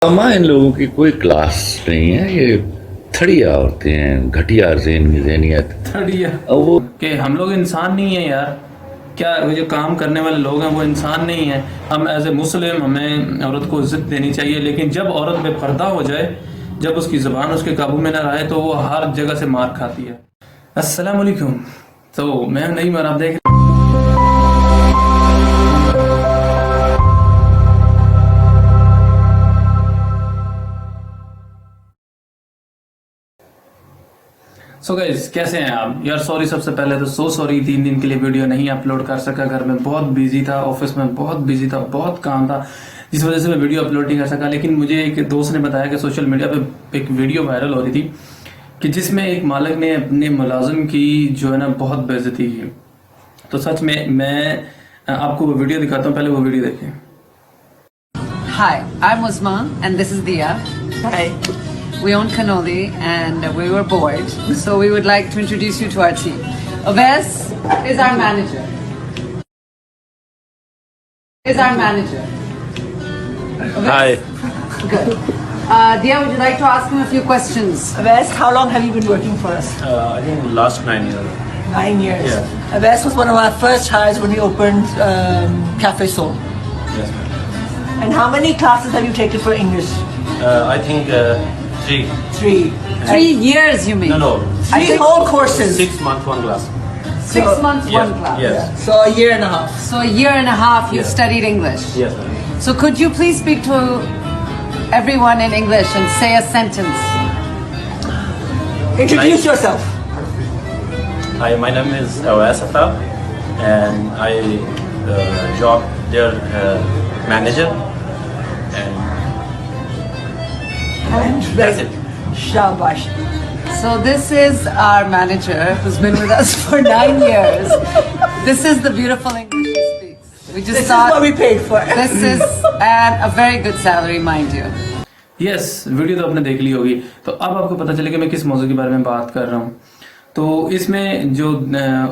हमारे इन लोगों की कोई क्लास नहीं है, ये थड़िया होते हैं, घटिया ज़हनियत। थर्ड ईयर और वो कि हम लोग इंसान नहीं है यार। क्या वो जो काम करने वाले लोग हैं वो इंसान नहीं है। हम एज ए मुस्लिम हमें औरत को इज्जत देनी चाहिए, लेकिन जब औरत बेपर्दा हो जाए, जब उसकी ज़बान उसके काबू में ना रहे, तो वो हर जगह से मार खाती है। अस्सलाम वालेकुम। तो मैं नहीं आप देख सो गाइस, कैसे हैं आप यार? सॉरी, सबसे पहले तो सॉरी, 3 दिन के लिए वीडियो नहीं अपलोड कर सका। घर में बहुत बिजी था, ऑफिस में बहुत बिजी था, बहुत काम था, जिस वजह से मैं वीडियो अपलोड नहीं कर सका। लेकिन मुझे एक दोस्त ने बताया कि सोशल मीडिया पे एक वीडियो वायरल हो रही थी कि जिसमें एक मालिक ने अपने मुलाजिम की जो है ना बहुत बेइज्जती की। तो सच में मैं आपको वो वीडियो दिखाता हूँ, पहले वो वीडियो देखें। Hi, I'm Uzma and this is Dia. Hi. We own Cannoli and we were bored, so we would like to introduce you to our team. Oves is our manager. Hi. Good. Dia, would you like to ask him a few questions? Wes, how long have you been working for us? I think last 9 years. 9 years. Yeah. Wes was one of our first hires when we opened Cafe Soul. Yes, ma'am. And how many classes have you taken for English? I think 3. 3. 3 years, you mean? No. 3 whole courses. 6 months, 1 class. 6 months, Yeah, 1 class. yes. So a year and a half. So a year and a half you've Yeah. studied English. Yes, ma'am. So could you please speak to everyone in English and say a sentence? Introduce Nice. yourself. Hi, my name is Awais Afaf, and I job their manager, and And that's it. Shabash. So this is our manager who's been with us for 9 years. This is the beautiful English he speaks. We just This is thought what we paid for. this is and a very good salary, mind you. Yes, video तो आपने देख ली होगी। तो अब आपको पता चले कि मैं किस मौजू के बारे में बात कर रहा हूँ। तो इसमें जो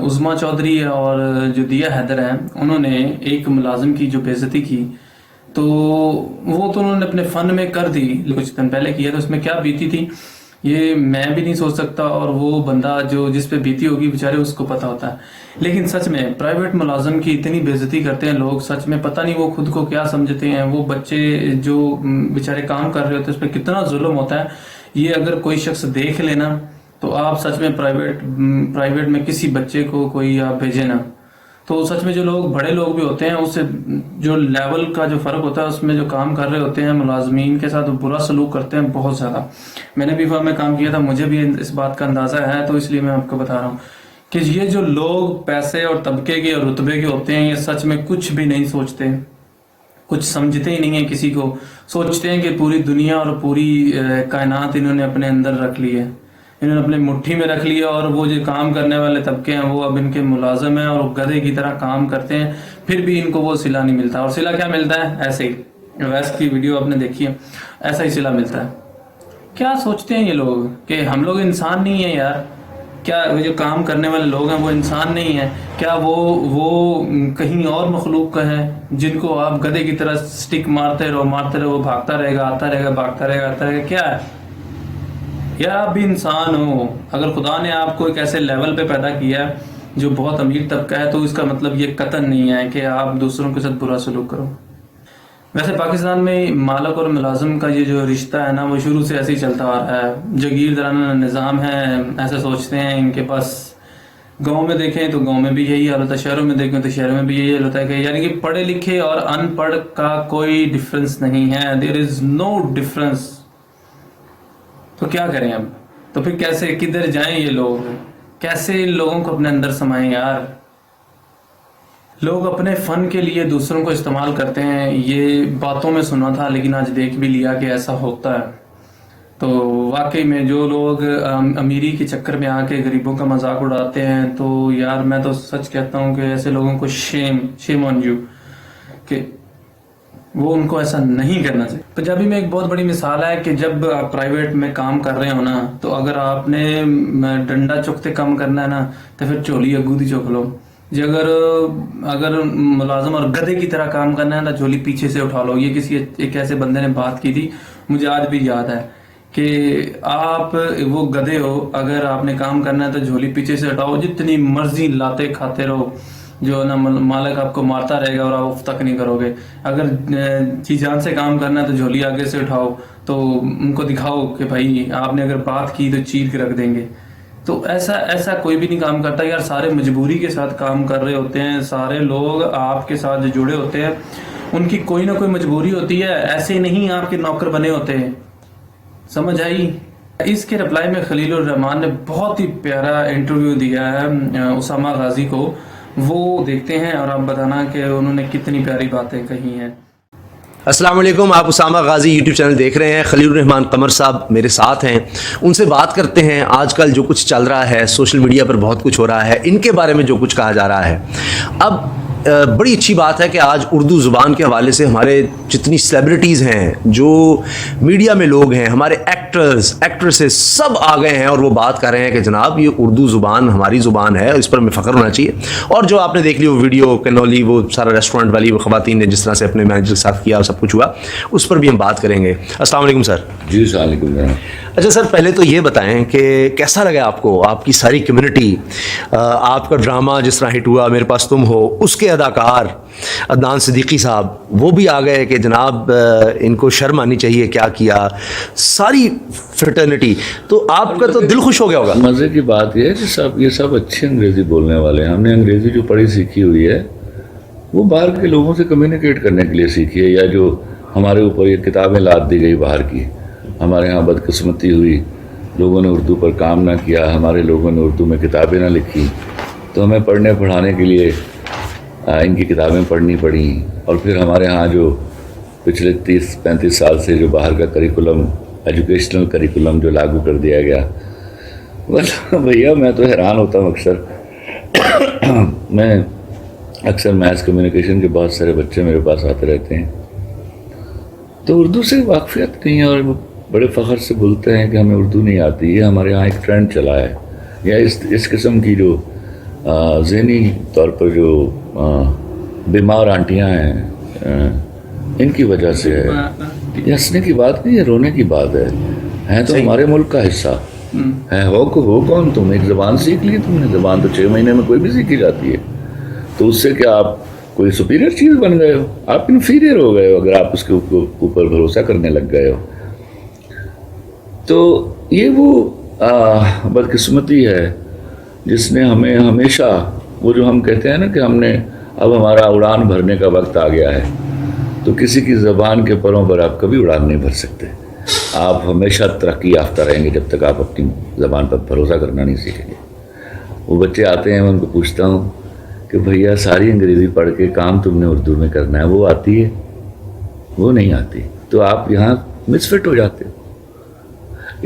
उज़मा चौधरी और जो दिया हैदर हैं, उन्होंने एक मुलाजिम की जो बेइज्जती की, तो वो तो उन्होंने अपने फन में कर दी, कुछ दिन पहले किया। तो उसमें क्या बीती थी ये मैं भी नहीं सोच सकता, और वो बंदा जो जिस पे बीती होगी बेचारे उसको पता होता है। लेकिन सच में प्राइवेट मुलाजिम की इतनी बेइज्जती करते हैं लोग, सच में पता नहीं वो खुद को क्या समझते हैं। वो बच्चे जो बेचारे काम कर रहे होते हैं उस पर कितना जुल्म होता है, ये अगर कोई शख्स देख लेना तो आप सच में प्राइवेट में किसी बच्चे को कोई आप भेजे ना। तो सच में जो लोग बड़े लोग भी होते हैं, उससे जो लेवल का जो फ़र्क होता है, उसमें जो काम कर रहे होते हैं मुलाजमीन के साथ बुरा सलूक करते हैं बहुत ज़्यादा। मैंने भी फर्म में काम किया था, मुझे भी इस बात का अंदाज़ा है, तो इसलिए मैं आपको बता रहा हूँ कि ये जो लोग पैसे और तबके के और रुतबे के होते हैं, ये सच में कुछ भी नहीं सोचते, कुछ समझते ही नहीं है किसी को। सोचते हैं कि पूरी दुनिया और पूरी कायनात इन्होंने अपने अंदर रख ली है, इन्होंने अपने मुट्ठी में रख लिया, और वो जो काम करने वाले तबके हैं वो अब इनके मुलाजिम हैं और गधे की तरह काम करते हैं, फिर भी इनको वो सिला नहीं मिलता। और सिला क्या मिलता है? ऐसे ही, वैसे की वीडियो आपने देखी है, ऐसा ही सिला मिलता है। क्या सोचते हैं ये लोग कि हम लोग इंसान नहीं है यार? क्या वो जो काम करने वाले लोग हैं वो इंसान नहीं है? क्या वो कहीं और मखलूक का है जिनको आप गधे की तरह स्टिक मारते रहो, वो भागता रहेगा, आता रहेगा, भागता रहेगा? क्या है यार? आप भी इंसान हो। अगर खुदा ने आपको एक ऐसे लेवल पे पैदा किया है जो बहुत अमीर तबका है, तो इसका मतलब ये कतन नहीं है कि आप दूसरों के साथ बुरा सलूक करो। वैसे पाकिस्तान में मालिक और मुलाजिम का ये जो रिश्ता है ना, वो शुरू से ऐसे ही चलता आ रहा है। जागीरदाराना निज़ाम है, ऐसे सोचते हैं इनके पास। गांव में देखें तो गांव में भी यही हालत है, शहरों में देखें तो शहरों में भी यही हालत है कि यानी कि पढ़े लिखे और अनपढ़ का कोई डिफरेंस नहीं है। There is no difference. तो क्या करें अब? तो फिर कैसे, किधर जाएं ये लोग? कैसे इन लोगों को अपने अंदर समाएं यार? लोग अपने फन के लिए दूसरों को इस्तेमाल करते हैं, ये बातों में सुना था, लेकिन आज देख भी लिया कि ऐसा होता है। तो वाकई में जो लोग अमीरी के चक्कर में आके गरीबों का मजाक उड़ाते हैं, तो यार मैं तो सच कहता हूँ कि ऐसे लोगों को शेम ऑन यू, कि वो उनको ऐसा नहीं करना चाहिए। पंजाबी में एक बहुत बड़ी मिसाल है कि जब आप प्राइवेट में काम कर रहे हो ना, तो अगर आपने डंडा चुकते काम करना है ना, तो फिर झोली अगू दी चुक लो। जी अगर मुलाजम और गधे की तरह काम करना है ना, झोली पीछे से उठा लो। ये किसी एक ऐसे बंदे ने बात की थी, مجھے آج بھی یاد ہے کہ آپ وہ گدھے ہو, اگر آپ نے کام کرنا ہے تو جھولی پیچھے سے ہٹاؤ, جتنی مرضی لاتے کھاتے رہو, جو نا مالک آپ کو مارتا رہے گا اور آپ اف تک نہیں کرو گے. اگر جی جان سے کام کرنا ہے تو جھولی آگے سے اٹھاؤ, تو ان کو دکھاؤ کہ بھائی آپ نے اگر بات کی تو چیر کے رکھ دیں گے. تو ایسا کوئی بھی نہیں کام کرتا یار. سارے مجبوری کے ساتھ کام کر رہے ہوتے ہیں, سارے لوگ آپ کے ساتھ جو جڑے ہوتے ہیں ان کی کوئی نہ کوئی مجبوری ہوتی ہے, ایسے نہیں آپ کے نوکر بنے ہوتے ہیں. سمجھ آئی؟ اس کے رپلائی میں خلیل الرحمان نے بہت ہی پیارا انٹرویو دیا ہے اسامہ غازی کو, وہ دیکھتے ہیں اور آپ بتانا کہ انہوں نے کتنی پیاری باتیں کہی ہیں. السلام علیکم, آپ اسامہ غازی یوٹیوب چینل دیکھ رہے ہیں. خلیل الرحمان قمر صاحب میرے ساتھ ہیں, ان سے بات کرتے ہیں آج کل جو کچھ چل رہا ہے, سوشل میڈیا پر بہت کچھ ہو رہا ہے, ان کے بارے میں جو کچھ کہا جا رہا ہے. اب بڑی اچھی بات ہے کہ آج اردو زبان کے حوالے سے ہمارے جتنی سیلیبریٹیز ہیں, جو میڈیا میں لوگ ہیں, ہمارے ایکٹرز ایکٹریسز سب آ گئے ہیں اور وہ بات کر رہے ہیں کہ جناب یہ اردو زبان ہماری زبان ہے, اس پر ہمیں فخر ہونا چاہیے. اور جو آپ نے دیکھ لی وہ ویڈیو کنولی, وہ سارا ریسٹورنٹ والی وہ خواتین نے جس طرح سے اپنے مینیجر کے ساتھ کیا اور سب کچھ ہوا, اس پر بھی ہم بات کریں گے. السلام علیکم سر. جی السلام علیکم جناب. اچھا سر, پہلے تو یہ بتائیں کہ کیسا لگا آپ کو, آپ کی ساری کمیونٹی, آپ کا ڈرامہ جس طرح ہٹ ہوا میرے پاس تم ہو, اس کے اداکار عدنان صدیقی صاحب وہ بھی آ گئے کہ جناب ان کو شرم آنی چاہیے کیا کیا, ساری فریٹرنیٹی, تو آپ کا تو دل خوش ہو گیا ہوگا. مزے کی بات یہ ہے کہ یہ سب اچھے انگریزی بولنے والے ہیں. ہم نے انگریزی جو پڑھی سیکھی ہوئی ہے وہ باہر کے لوگوں سے کمیونیکیٹ کرنے کے لیے سیکھی ہے, یا جو ہمارے اوپر یہ کتابیں لاد دی گئی باہر کی, ہمارے ہاں بدقسمتی ہوئی, لوگوں نے اردو پر کام نہ کیا, ہمارے لوگوں نے اردو میں کتابیں نہ لکھی, تو ہمیں پڑھنے پڑھانے کے لیے ان کی کتابیں پڑھنی پڑیں. اور پھر ہمارے ہاں جو پچھلے 30-35 سال سے جو باہر کا کریکولم, ایجوکیشنل کریکولم جو لاگو کر دیا گیا, بھیا میں تو حیران ہوتا ہوں اکثر. میں اکثر میس کمیونیکیشن کے بہت سارے بچے میرے پاس آتے رہتے ہیں, تو اردو سے واقفیت نہیں ہے, اور وہ بڑے فخر سے بولتے ہیں کہ ہمیں اردو نہیں آتی. یہ ہمارے ہاں ایک ٹرینڈ چلا ہے, یا اس قسم کی جو ذہنی طور پر جو بیمار آنٹیاں ہیں ان کی وجہ سے ہے. یہ ہنسنے کی بات نہیں ہے, رونے کی بات ہے تو ہمارے ملک کا حصہ ہے. ہو کون تم, ایک زبان سیکھ لی تم نے, زبان تو 6 مہینے میں کوئی بھی سیکھی جاتی ہے, تو اس سے کیا آپ کوئی سپیریئر چیز بن گئے ہو؟ آپ انفیریئر ہو گئے ہو اگر آپ اس کے اوپر بھروسہ کرنے لگ گئے ہو. تو یہ وہ بدقسمتی ہے جس نے ہمیں ہمیشہ, وہ جو ہم کہتے ہیں نا کہ ہم نے اب ہمارا اڑان بھرنے کا وقت آ گیا ہے, تو کسی کی زبان کے پروں پر آپ کبھی اڑان نہیں بھر سکتے. آپ ہمیشہ ترقی یافتہ رہیں گے جب تک آپ اپنی زبان پر بھروسہ کرنا نہیں سیکھیں گے. وہ بچے آتے ہیں, میں ان کو پوچھتا ہوں کہ بھیا ساری انگریزی پڑھ کے کام تم نے اردو میں کرنا ہے, وہ آتی ہے؟ وہ نہیں آتی. تو آپ یہاں مس فٹ ہو جاتے ہو.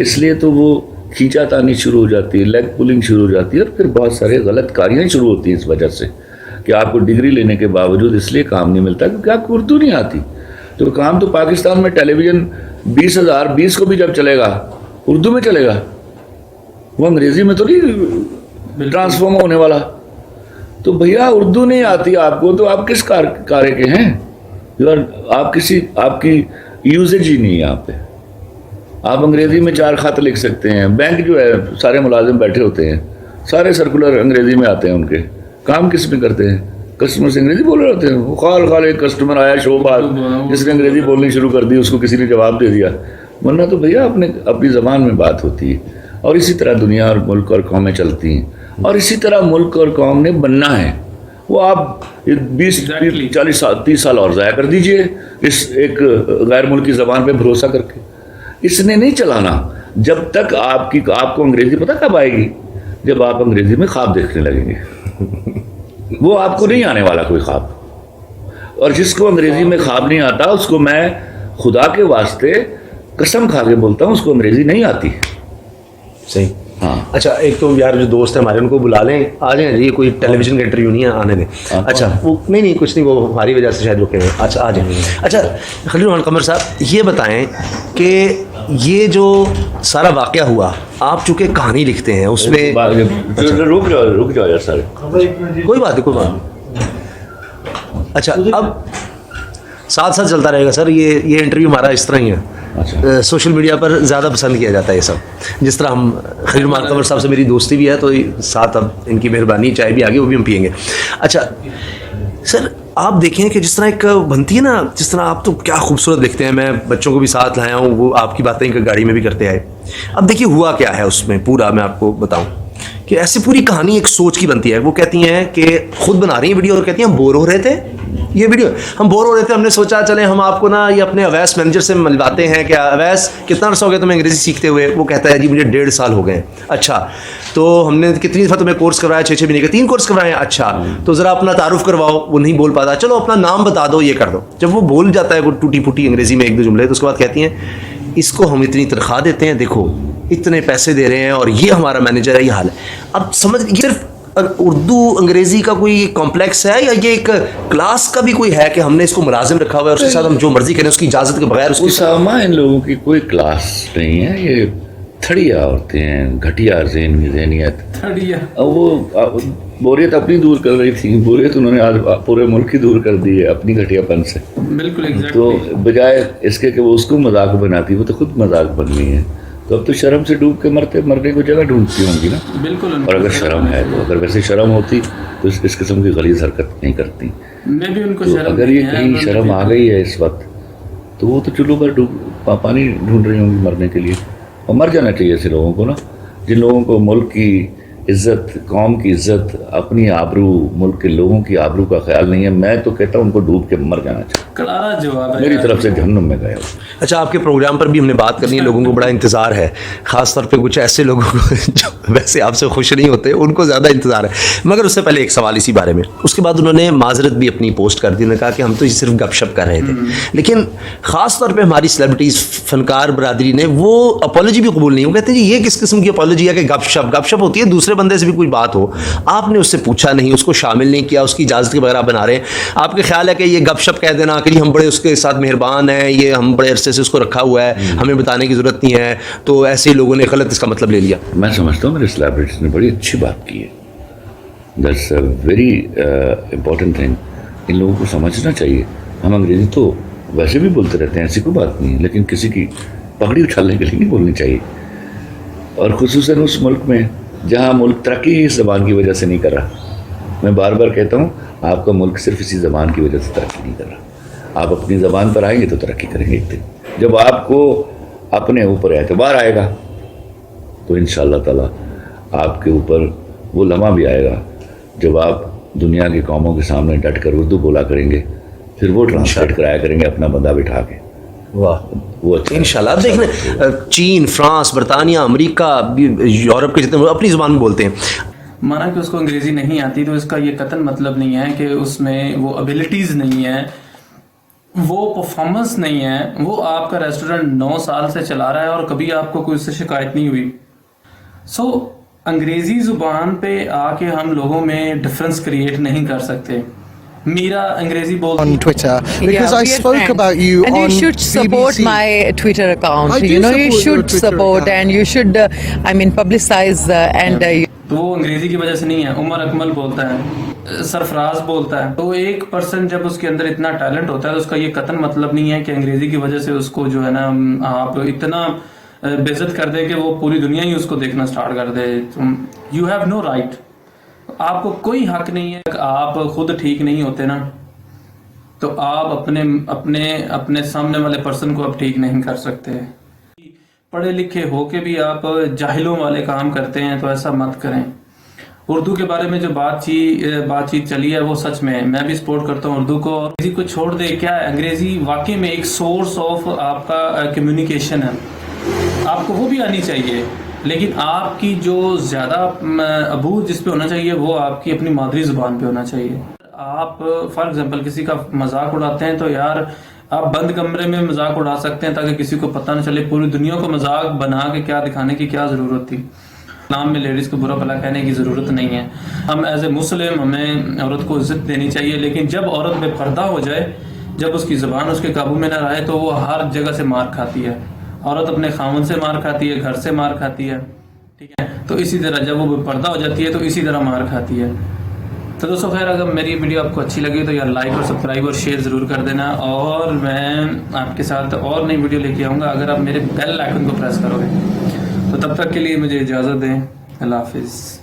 اس لیے تو وہ کھینچا تانی شروع ہو جاتی ہے, لیگ پولنگ شروع ہو جاتی ہے, اور پھر بہت سارے غلط کاریاں شروع ہوتی ہیں اس وجہ سے کہ آپ کو ڈگری لینے کے باوجود اس لیے کام نہیں ملتا کیونکہ آپ کو اردو نہیں آتی. تو کام تو پاکستان میں ٹیلی ویژن 20,020 کو بھی جب چلے گا اردو میں چلے گا, وہ انگریزی میں تو نہیں ٹرانسفارم ہونے والا. تو بھیا اردو نہیں آتی آپ کو تو آپ کس کارے کے ہیں؟ آپ کی یوزیج ہی نہیں ہے یہاں پہ. آپ انگریزی میں 4 خط لکھ سکتے ہیں. بینک جو ہے سارے ملازم بیٹھے ہوتے ہیں, سارے سرکولر انگریزی میں آتے ہیں, ان کے کام کس میں کرتے ہیں؟ کسٹمر سے انگریزی بول رہے ہوتے ہیں. وہ خال ایک کسٹمر آیا شو بعد, جس نے انگریزی بولنی شروع کر دی, اس کو کسی نے جواب دے دیا. ورنہ تو بھیا اپنی زبان میں بات ہوتی ہے. اور اسی طرح دنیا اور ملک اور قومیں چلتی ہیں, اور اسی طرح ملک اور قوم نے بننا ہے. وہ آپ 20-40-30 سال اور ضائع کر دیجئے اس ایک غیر ملکی زبان پہ بھروسہ کر کے. اس نے نہیں چلانا. جب تک آپ کو انگریزی پتہ کب آئے گی؟ جب آپ انگریزی میں خواب دیکھنے لگیں گے. وہ آپ کو نہیں آنے والا کوئی خواب. اور جس کو انگریزی میں خواب نہیں آتا, اس کو میں خدا کے واسطے قسم کھا کے بولتا ہوں, اس کو انگریزی نہیں آتی. صحیح. ہاں. اچھا, ایک تو یار جو دوست ہیں ہمارے ان کو بلا لیں, آ جائیں جی, کوئی ٹیلی ویژن کا انٹرویو نہیں ہے, آنے دیں. اچھا, وہ نہیں کچھ نہیں, وہ ہماری وجہ سے شاید رکے ہیں. اچھا آ جائیں. اچھا خلیل الرحمان قمر صاحب, یہ بتائیں کہ یہ جو سارا واقعہ ہوا, آپ چونکہ کہانی لکھتے ہیں اس میں, رک جاؤ یار سارے, کوئی بات نہیں. اچھا, اب ساتھ چلتا رہے گا سر, یہ انٹرویو ہمارا اس طرح ہی ہے. اچھا۔ सोशल मीडिया पर ज़्यादा पसंद किया जाता है ये सब। जिस तरह हम खलील रहमान कमर साहब से मेरी दोस्ती भी है, तो साथ अब इनकी मेहरबानी, चाय भी आगे वो भी हम पियेंगे। अच्छा सर, आप देखें कि जिस तरह एक बनती है ना, जिस तरह आप तो क्या खूबसूरत दिखते हैं, मैं बच्चों को भी साथ लाया हूँ, वो आपकी बातें गाड़ी में भी करते आए। अब देखिए हुआ क्या है उसमें पूरा, मैं आपको बताऊँ कि ऐसी पूरी कहानी एक सोच की बनती है। वो कहती हैं कि खुद बना रही हैं वीडियो और कहती हैं हम बोर हो रहे थे, ये वीडियो हम बोर हो रहे थे, हमने सोचा चले हम आपको ना ये अपने अवैस मैनेजर से मिलवाते हैं। क्या अवैस कितना अर्सा हो गया तुम्हें अंग्रेज़ी सीखते हुए? वो कहता है जी मुझे 1.5 साल हो गए। अच्छा, तो हमने कितनी दफ़ा तुम्हें कोर्स करवाया? 6 महीने के 3 कोर्स करवाए। अच्छा, तो ज़रा अपना तारुफ करवाओ। वो नहीं बोल पाता, चलो अपना नाम बता दो, ये कर दो। जब वो बोल जाता है वो टूटी फूटी अंग्रेज़ी में 1-2 जुमले, तो उसके बाद कहती हैं इसको हम इतनी तनख्वाह देते हैं, देखो इतने पैसे दे रहे हैं और ये हमारा मैनेजर है, ये हाल है। अब समझ, ये सिर्फ उर्दू अंग्रेज़ी का कोई कॉम्प्लेक्स है या ये एक क्लास का भी कोई है कि हमने इसको मुलाजिम रखा हुआ है, उसके साथ हम जो मर्जी करें उसकी इजाज़त के बगैर? उसामा, इन लोगों की कोई क्लास नहीं है, ये थड़िया औरतें हैं, घटिया ज़हनियत। थड़िया, अब वो बोरियत अपनी दूर कर रही थी, बोरियत उन्होंने आज पूरे मुल्क की दूर कर दी है अपनी घटियापन से। बिल्कुल तो एग्जैक्टली। बजाय इसके कि वो उसको मजाक बनाती, वो तो खुद मजाक बन गई है। तो अब तो शर्म से डूब के मरने को जगह ढूंढती होंगी ना। बिल्कुल। और अगर शर्म है तो, अगर वैसे शर्म होती तो इस किस्म की गलीज़ हरकत नहीं करती। मैं भी उनको तो शर्म अगर ये कहीं शर्म आ गई है इस वक्त, तो वो तो चुल्लू पर पानी ढूंढ रही होंगी मरने के लिए। और मर जाना चाहिए ऐसे लोगों को ना, जिन लोगों को मुल्क की इज़्ज़त, कौम की इज़्ज़त, अपनी आबरू, मुल्क के लोगों की आबरू का ख्याल नहीं है। मैं तो कहता हूँ उनको डूब के मर जाना चाहिए। करारा जवाब है मेरी यार। तरफ से जहन्नुम में गए। अच्छा, आपके प्रोग्राम पर भी हमने बात करनी है, लोगों को बड़ा इंतज़ार है, ख़ास तौर पे कुछ ऐसे लोगों को जो वैसे आपसे खुश नहीं होते, उनको ज़्यादा इंतज़ार है। मगर उससे पहले एक सवाल इसी बारे में, उसके बाद उन्होंने माजरत भी अपनी पोस्ट कर दी, उन्होंने कहा कि हम तो सिर्फ गपशप कर रहे थे। लेकिन ख़ास तौर पर हमारी सेलिब्रिटीज़, फनकार बरादरी ने वो अपॉलॉजी भी कबूल नहीं। वो कहते हैं जी ये किस किस्म की अपॉलॉजी है कि गपशप होती है, दूसरे बंदे से भी कोई बात हो, आपने उससे पूछा नहीं, उसको शामिल नहीं किया, उसकी इजाज़त के बगैर आप बना रहे हैं। आपके ख्याल है कि ये गपशप कह देना कि हम बड़े उसके साथ मेहरबान हैं, ये हम बड़े अरसे से उसको रखा हुआ है, हमें बताने की ज़रूरत नहीं है, तो ऐसे ही लोगों ने गलत इसका मतलब ले लिया? मैं समझता हूँ मेरे सेलिब्रिटीज़ ने बड़ी अच्छी बात की है। That's a very important thing. इन लोगों को समझना चाहिए। हम अंग्रेज़ी तो वैसे भी बोलते रहते हैं, ऐसी कोई बात नहीं, लेकिन किसी की पगड़ी उछालने के लिए नहीं बोलनी चाहिए। और खुसूसन उस मुल्क में जहाँ मुल्क तरक्की इस ज़बान की वजह से नहीं कर रहा। मैं बार बार कहता हूँ आपका मुल्क सिर्फ इसी ज़बान की वजह से तरक्की नहीं कर रहा। आप अपनी ज़बान पर आएंगे तो तरक्की करेंगे एक दिन। जब आपको अपने ऊपर एतबार आएगा तो इंशाअल्लाह ताला आपके ऊपर वो लम्हा भी आएगा जब आप दुनिया की कौमों के सामने डट कर उर्दू बोला करेंगे, फिर वो ट्रांसलेट कराया करेंगे अपना बंदा बिठा के। वाह, वो अच्छा इंशाल्लाह। आप देख लें चीन, फ्रांस, बरतानिया, अमेरिका, यूरोप के जितने अपनी ज़बान में बोलते हैं। माना कि उसको अंग्रेजी नहीं आती तो इसका ये कतन मतलब नहीं है कि उसमें वो एबिलिटीज़ नहीं है, वो परफॉर्मेंस नहीं है। वो आपका रेस्टोरेंट 9 साल से चला रहा है और कभी आपको कोई उससे शिकायत नहीं हुई। सो अंग्रेजी ज़ुबान पे आके हम लोगों में डिफरेंस क्रिएट नहीं कर सकते। मीरा अंग्रेजी बोल on Twitter because I we are spoke friends. about you and on you should support BBC. my Twitter account. I do You know, you support your should Twitter support account. and you should, publicize and. तो वो अंग्रेजी की वजह से नहीं है। उमर अकमल बोलता है, सरफराज बोलता है। तो एक पर्सन जब उसके अंदर इतना टैलेंट होता है तो उसका ये कतन मतलब नहीं है कि अंग्रेजी की वजह से उसको जो है ना आप इतना बेइज्जत कर दे कि वो पूरी दुनिया ही उसको देखना स्टार्ट कर दे। यू हैव नो राइट, आपको कोई हक नहीं है। आप खुद ठीक नहीं होते ना तो आप अपने सामने वाले पर्सन को आप ठीक नहीं कर सकते। पढ़े लिखे हो के भी आप जाहिलों वाले काम करते हैं तो ऐसा मत करें। उर्दू के बारे में जो बातचीत चली है वो सच में मैं भी सपोर्ट करता हूँ उर्दू को। और अंग्रेजी को छोड़ दे, क्या है अंग्रेजी वाकई में एक सोर्स ऑफ आपका कम्युनिकेशन है, आपको वो भी आनी चाहिए। लेकिन आपकी जो ज़्यादा अबूर जिस पे होना चाहिए वो आपकी अपनी मादरी ज़ुबान पे होना चाहिए। आप फॉर एग्जांपल किसी का मजाक उड़ाते हैं तो यार आप बंद कमरे में मजाक उड़ा सकते हैं ताकि किसी को पता न चले। पूरी दुनिया को मजाक बना के क्या दिखाने की क्या ज़रूरत थी। इस्लाम में लेडीज़ को बुरा भला कहने की ज़रूरत नहीं है। हम एज ए मुस्लिम हमें औरत को इज्जत देनी चाहिए। लेकिन जब औरत बेपर्दा हो जाए, जब उसकी ज़बान उसके काबू में न रहे तो वो हर जगह से मार खाती है। औरत अपने खामन से मार खाती है, घर से मार खाती है, ठीक है। तो इसी तरह जब वो बेपर्दा हो जाती है तो इसी तरह मार खाती है। तो दोस्तों खैर अगर मेरी वीडियो आपको अच्छी लगी तो यार लाइक और सब्सक्राइब और शेयर ज़रूर कर देना, और मैं आपके साथ और नई वीडियो लेके आऊँगा अगर आप मेरे बेल आइकन को प्रेस करोगे। तो तब तक के लिए मुझे इजाज़त दें। अल्लाह हाफिज़।